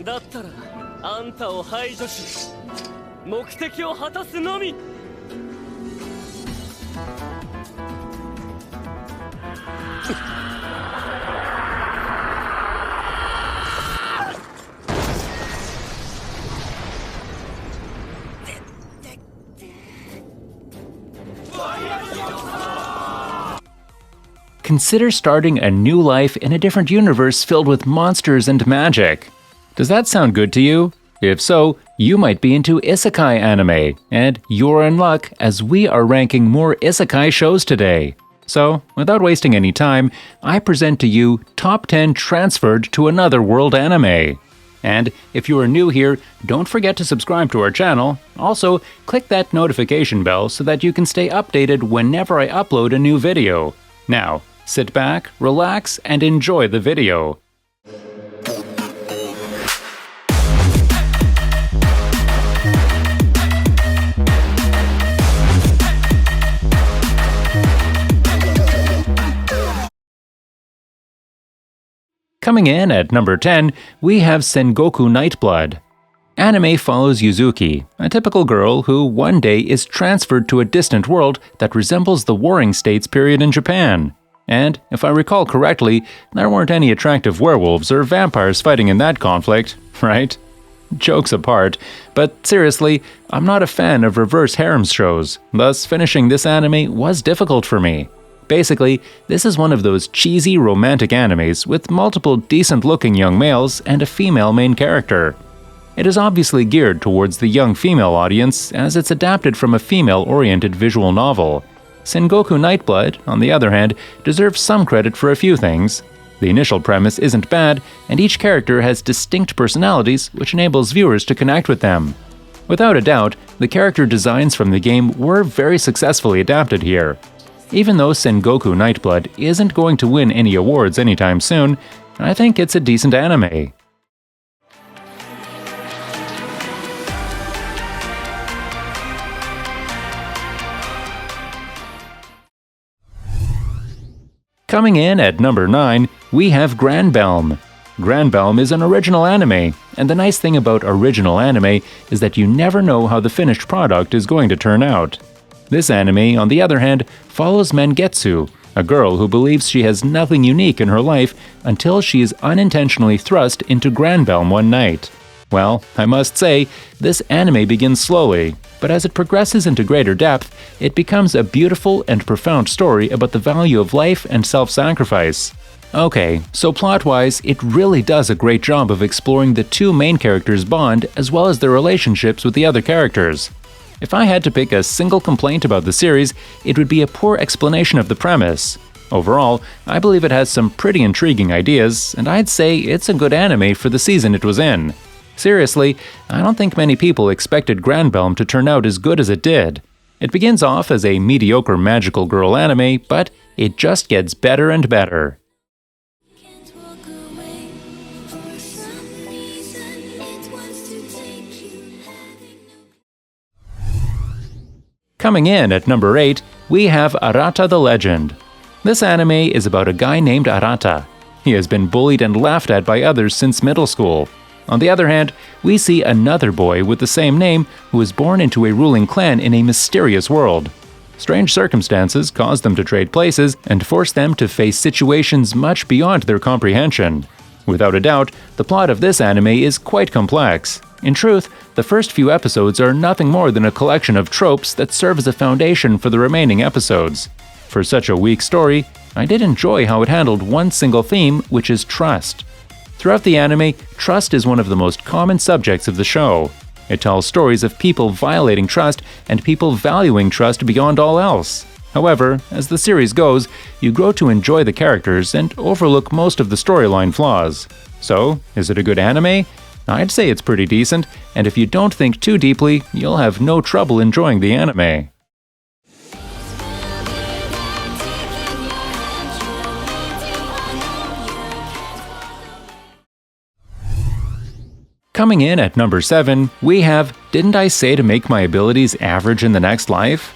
だったらあんたを排除し目的を果たすのみ。Consider starting a new life in a different universe filled with monsters and magic. Does that sound good to you? If so, you might be into Isekai Anime, and you're in luck as we are ranking more Isekai shows today. So, without wasting any time, I present to you Top 10 Transferred to Another World Anime. And if you are new here, don't forget to subscribe to our channel. Also, click that notification bell so that you can stay updated whenever I upload a new video. Now, sit back, relax, and enjoy the video. Coming in at number 10, we have Sengoku Nightblood. Anime follows Yuzuki, a typical girl who one day is transferred to a distant world that resembles the Warring States period in Japan. And, if I recall correctly, there weren't any attractive werewolves or vampires fighting in that conflict, right? Jokes apart, but seriously, I'm not a fan of reverse harems shows, thus finishing this anime was difficult for me. Basically, this is one of those cheesy romantic animes with multiple decent-looking young males and a female main character. It is obviously geared towards the young female audience as it's adapted from a female-oriented visual novel. Sengoku Nightblood, on the other hand, deserves some credit for a few things. The initial premise isn't bad, and each character has distinct personalities which enables viewers to connect with them. Without a doubt, the character designs from the game were very successfully adapted here. Even though Sengoku Nightblood isn't going to win any awards anytime soon, I think it's a decent anime. Coming in at number 9, we have Granbelm. Granbelm is an original anime, and the nice thing about original anime is that you never know how the finished product is going to turn out. This anime, on the other hand, follows Mangetsu, a girl who believes she has nothing unique in her life until she is unintentionally thrust into Granbelm one night. Well, I must say, this anime begins slowly, but as it progresses into greater depth, it becomes a beautiful and profound story about the value of life and self-sacrifice. Okay, so plot-wise, it really does a great job of exploring the two main characters' bond as well as their relationships with the other characters. If I had to pick a single complaint about the series, it would be a poor explanation of the premise. Overall, I believe it has some pretty intriguing ideas, and I'd say it's a good anime for the season it was in. Seriously, I don't think many people expected Granbelm to turn out as good as it did. It begins off as a mediocre magical girl anime, but it just gets better and better. Coming in at number 8, we have ARATA the Legend. This anime is about a guy named ARATA. He has been bullied and laughed at by others since middle school. On the other hand, we see another boy with the same name who is born into a ruling clan in a mysterious world. Strange circumstances cause them to trade places and force them to face situations much beyond their comprehension. Without a doubt, the plot of this anime is quite complex. In truth, the first few episodes are nothing more than a collection of tropes that serve as a foundation for the remaining episodes. For such a weak story, I did enjoy how it handled one single theme, which is trust. Throughout the anime, trust is one of the most common subjects of the show. It tells stories of people violating trust and people valuing trust beyond all else. However, as the series goes, you grow to enjoy the characters and overlook most of the storyline flaws. So, is it a good anime? I'd say it's pretty decent, and if you don't think too deeply, you'll have no trouble enjoying the anime. Coming in at number 7, we have Didn't I Say to Make My Abilities Average in the Next Life?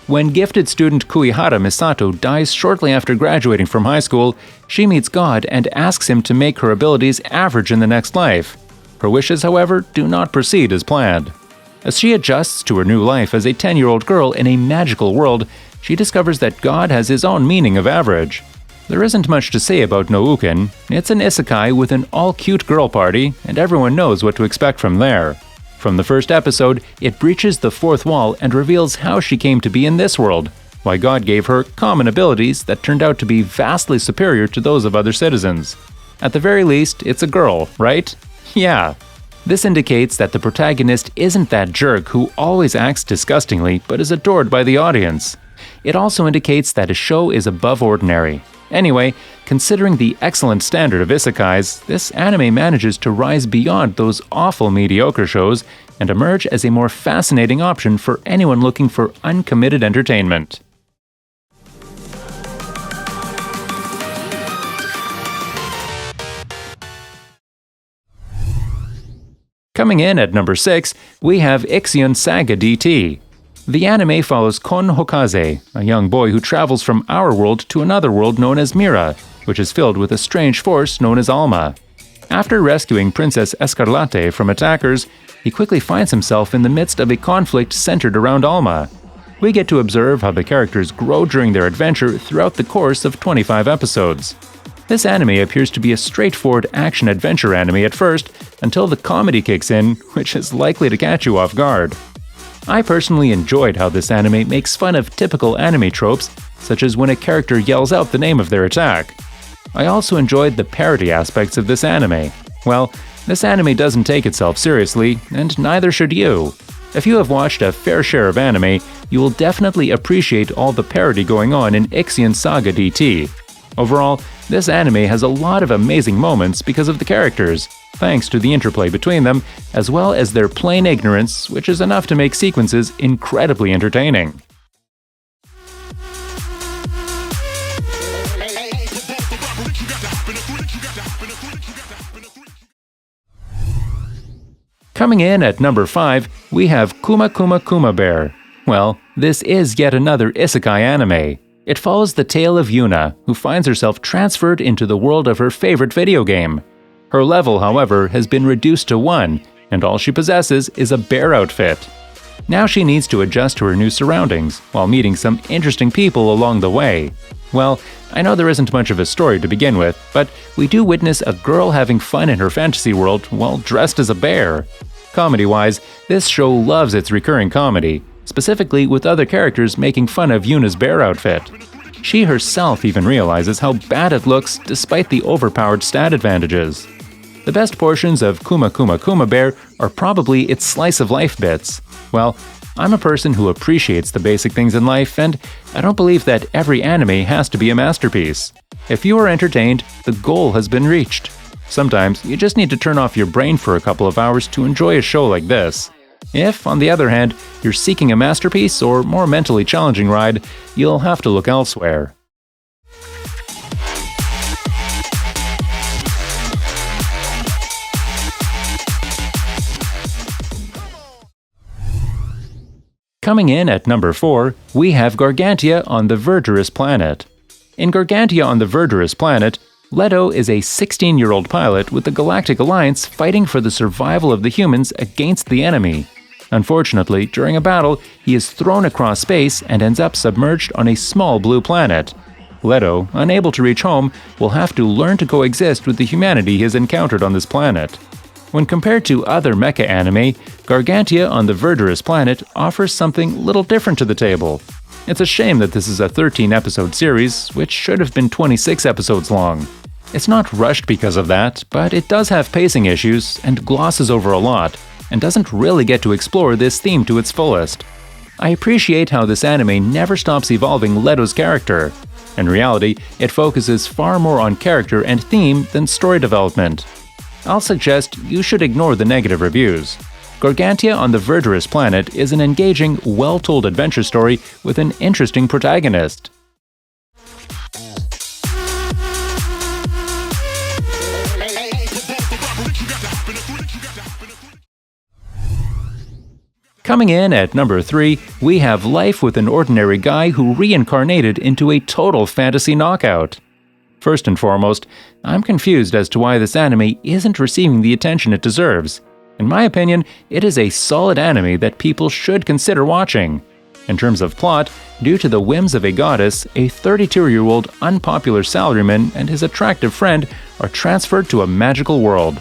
When gifted student Kuihara Misato dies shortly after graduating from high school, she meets God and asks him to make her abilities average in the next life. Her wishes, however, do not proceed as planned. As she adjusts to her new life as a 10-year-old girl in a magical world, she discovers that God has his own meaning of average. There isn't much to say about Nouken. It's an isekai with an all-cute girl party, and everyone knows what to expect from there. From the first episode, it breaches the fourth wall and reveals how she came to be in this world, why God gave her common abilities that turned out to be vastly superior to those of other citizens. At the very least, it's a girl, right? Yeah. This indicates that the protagonist isn't that jerk who always acts disgustingly but is adored by the audience. It also indicates that a show is above ordinary. Anyway, considering the excellent standard of isekais, this anime manages to rise beyond those awful mediocre shows and emerge as a more fascinating option for anyone looking for uncommitted entertainment. Coming in at number 6, we have IXION Saga DT. The anime follows Kon Hokaze, a young boy who travels from our world to another world known as Mira, which is filled with a strange force known as Alma. After rescuing Princess Escarlate from attackers, he quickly finds himself in the midst of a conflict centered around Alma. We get to observe how the characters grow during their adventure throughout the course of 25 episodes. This anime appears to be a straightforward action-adventure anime at first, until the comedy kicks in, which is likely to catch you off guard. I personally enjoyed how this anime makes fun of typical anime tropes, such as when a character yells out the name of their attack. I also enjoyed the parody aspects of this anime. Well, this anime doesn't take itself seriously, and neither should you. If you have watched a fair share of anime, you will definitely appreciate all the parody going on in IXION Saga DT. Overall, this anime has a lot of amazing moments because of the characters, thanks to the interplay between them, as well as their plain ignorance, which is enough to make sequences incredibly entertaining. Coming in at number 5, we have KUMA Bear. Well, this is yet another isekai anime. It follows the tale of Yuna, who finds herself transferred into the world of her favorite video game. Her level, however, has been reduced to 1, and all she possesses is a bear outfit. Now she needs to adjust to her new surroundings, while meeting some interesting people along the way. Well, I know there isn't much of a story to begin with, but we do witness a girl having fun in her fantasy world while dressed as a bear. Comedy-wise, this show loves its recurring comedy, specifically with other characters making fun of Yuna's bear outfit. She herself even realizes how bad it looks despite the overpowered stat advantages. The best portions of KUMA Bear are probably its slice-of-life bits. Well, I'm a person who appreciates the basic things in life, and I don't believe that every anime has to be a masterpiece. If you are entertained, the goal has been reached. Sometimes you just need to turn off your brain for a couple of hours to enjoy a show like this. If, on the other hand, you're seeking a masterpiece or more mentally challenging ride, you'll have to look elsewhere. Coming in at number 4, we have Gargantia on the Verdurous Planet. In Gargantia on the Verdurous Planet, Leto is a 16-year-old pilot with the Galactic Alliance fighting for the survival of the humans against the enemy. Unfortunately, during a battle, he is thrown across space and ends up submerged on a small blue planet. Leto, unable to reach home, will have to learn to coexist with the humanity he has encountered on this planet. When compared to other mecha anime, Gargantia on the Verdurous Planet offers something little different to the table. It's a shame that this is a 13-episode series, which should have been 26 episodes long. It's not rushed because of that, but it does have pacing issues and glosses over a lot, and doesn't really get to explore this theme to its fullest. I appreciate how this anime never stops evolving Leto's character. In reality, it focuses far more on character and theme than story development. I'll suggest you should ignore the negative reviews. Gargantia on the Verdurous Planet is an engaging, well-told adventure story with an interesting protagonist. Coming in at number 3, we have Life with an Ordinary Guy who reincarnated into a total fantasy knockout. First and foremost, I'm confused as to why this anime isn't receiving the attention it deserves. In my opinion, it is a solid anime that people should consider watching. In terms of plot, due to the whims of a goddess, a 32-year-old unpopular salaryman and his attractive friend are transferred to a magical world.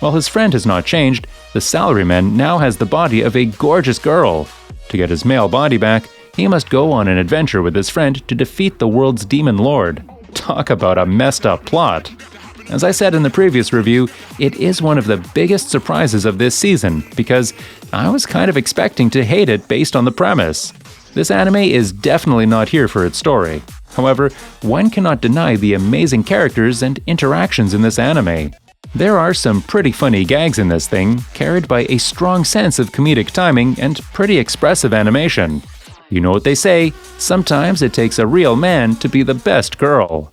While his friend has not changed, the salaryman now has the body of a gorgeous girl. To get his male body back, he must go on an adventure with his friend to defeat the world's demon lord. Talk about a messed up plot. As I said in the previous review, it is one of the biggest surprises of this season because I was kind of expecting to hate it based on the premise. This anime is definitely not here for its story. However, one cannot deny the amazing characters and interactions in this anime. There are some pretty funny gags in this thing, carried by a strong sense of comedic timing and pretty expressive animation. You know what they say, sometimes it takes a real man to be the best girl.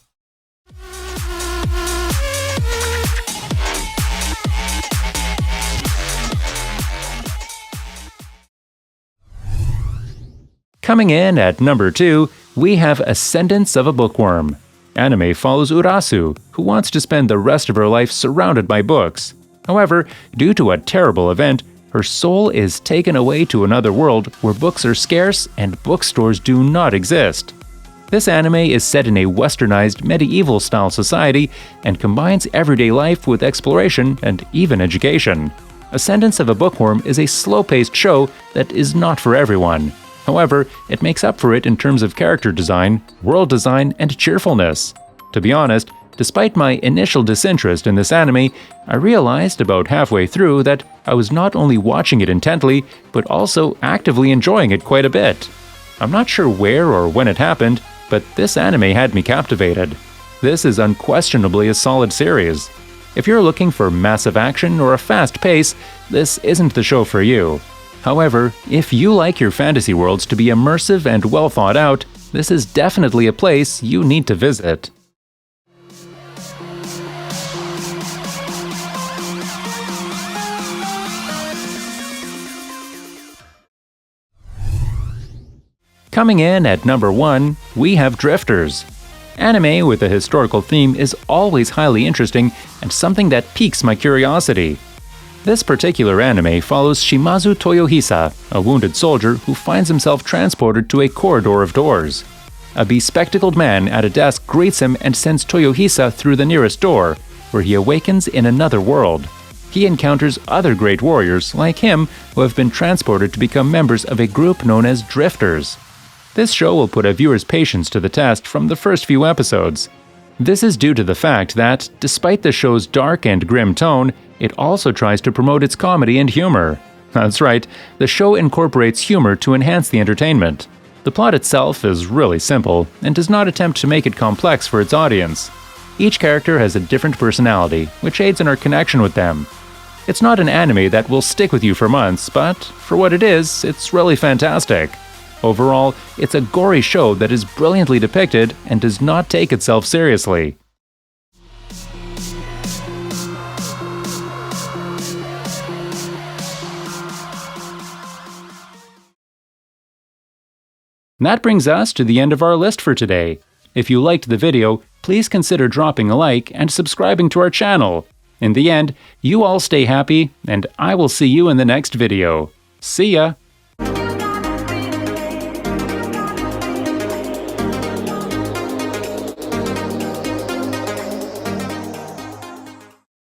Coming in at number 2, we have Ascendance of a Bookworm. Anime follows Urasu, who wants to spend the rest of her life surrounded by books. However, due to a terrible event, her soul is taken away to another world where books are scarce and bookstores do not exist. This anime is set in a westernized medieval-style society and combines everyday life with exploration and even education. Ascendance of a Bookworm is a slow-paced show that is not for everyone. However, it makes up for it in terms of character design, world design, and cheerfulness. To be honest, despite my initial disinterest in this anime, I realized about halfway through that I was not only watching it intently, but also actively enjoying it quite a bit. I'm not sure where or when it happened, but this anime had me captivated. This is unquestionably a solid series. If you're looking for massive action or a fast pace, this isn't the show for you. However, if you like your fantasy worlds to be immersive and well thought out, this is definitely a place you need to visit. Coming in at number 1, we have Drifters. Anime with a historical theme is always highly interesting and something that piques my curiosity. This particular anime follows Shimazu Toyohisa, a wounded soldier who finds himself transported to a corridor of doors. A bespectacled man at a desk greets him and sends Toyohisa through the nearest door, where he awakens in another world. He encounters other great warriors like him who have been transported to become members of a group known as Drifters. This show will put a viewer's patience to the test from the first few episodes. This is due to the fact that, despite the show's dark and grim tone, it also tries to promote its comedy and humor. That's right, the show incorporates humor to enhance the entertainment. The plot itself is really simple, and does not attempt to make it complex for its audience. Each character has a different personality, which aids in our connection with them. It's not an anime that will stick with you for months, but for what it is, it's really fantastic. Overall, it's a gory show that is brilliantly depicted and does not take itself seriously. That brings us to the end of our list for today. If you liked the video, please consider dropping a like and subscribing to our channel. In the end, you all stay happy, and I will see you in the next video. See ya!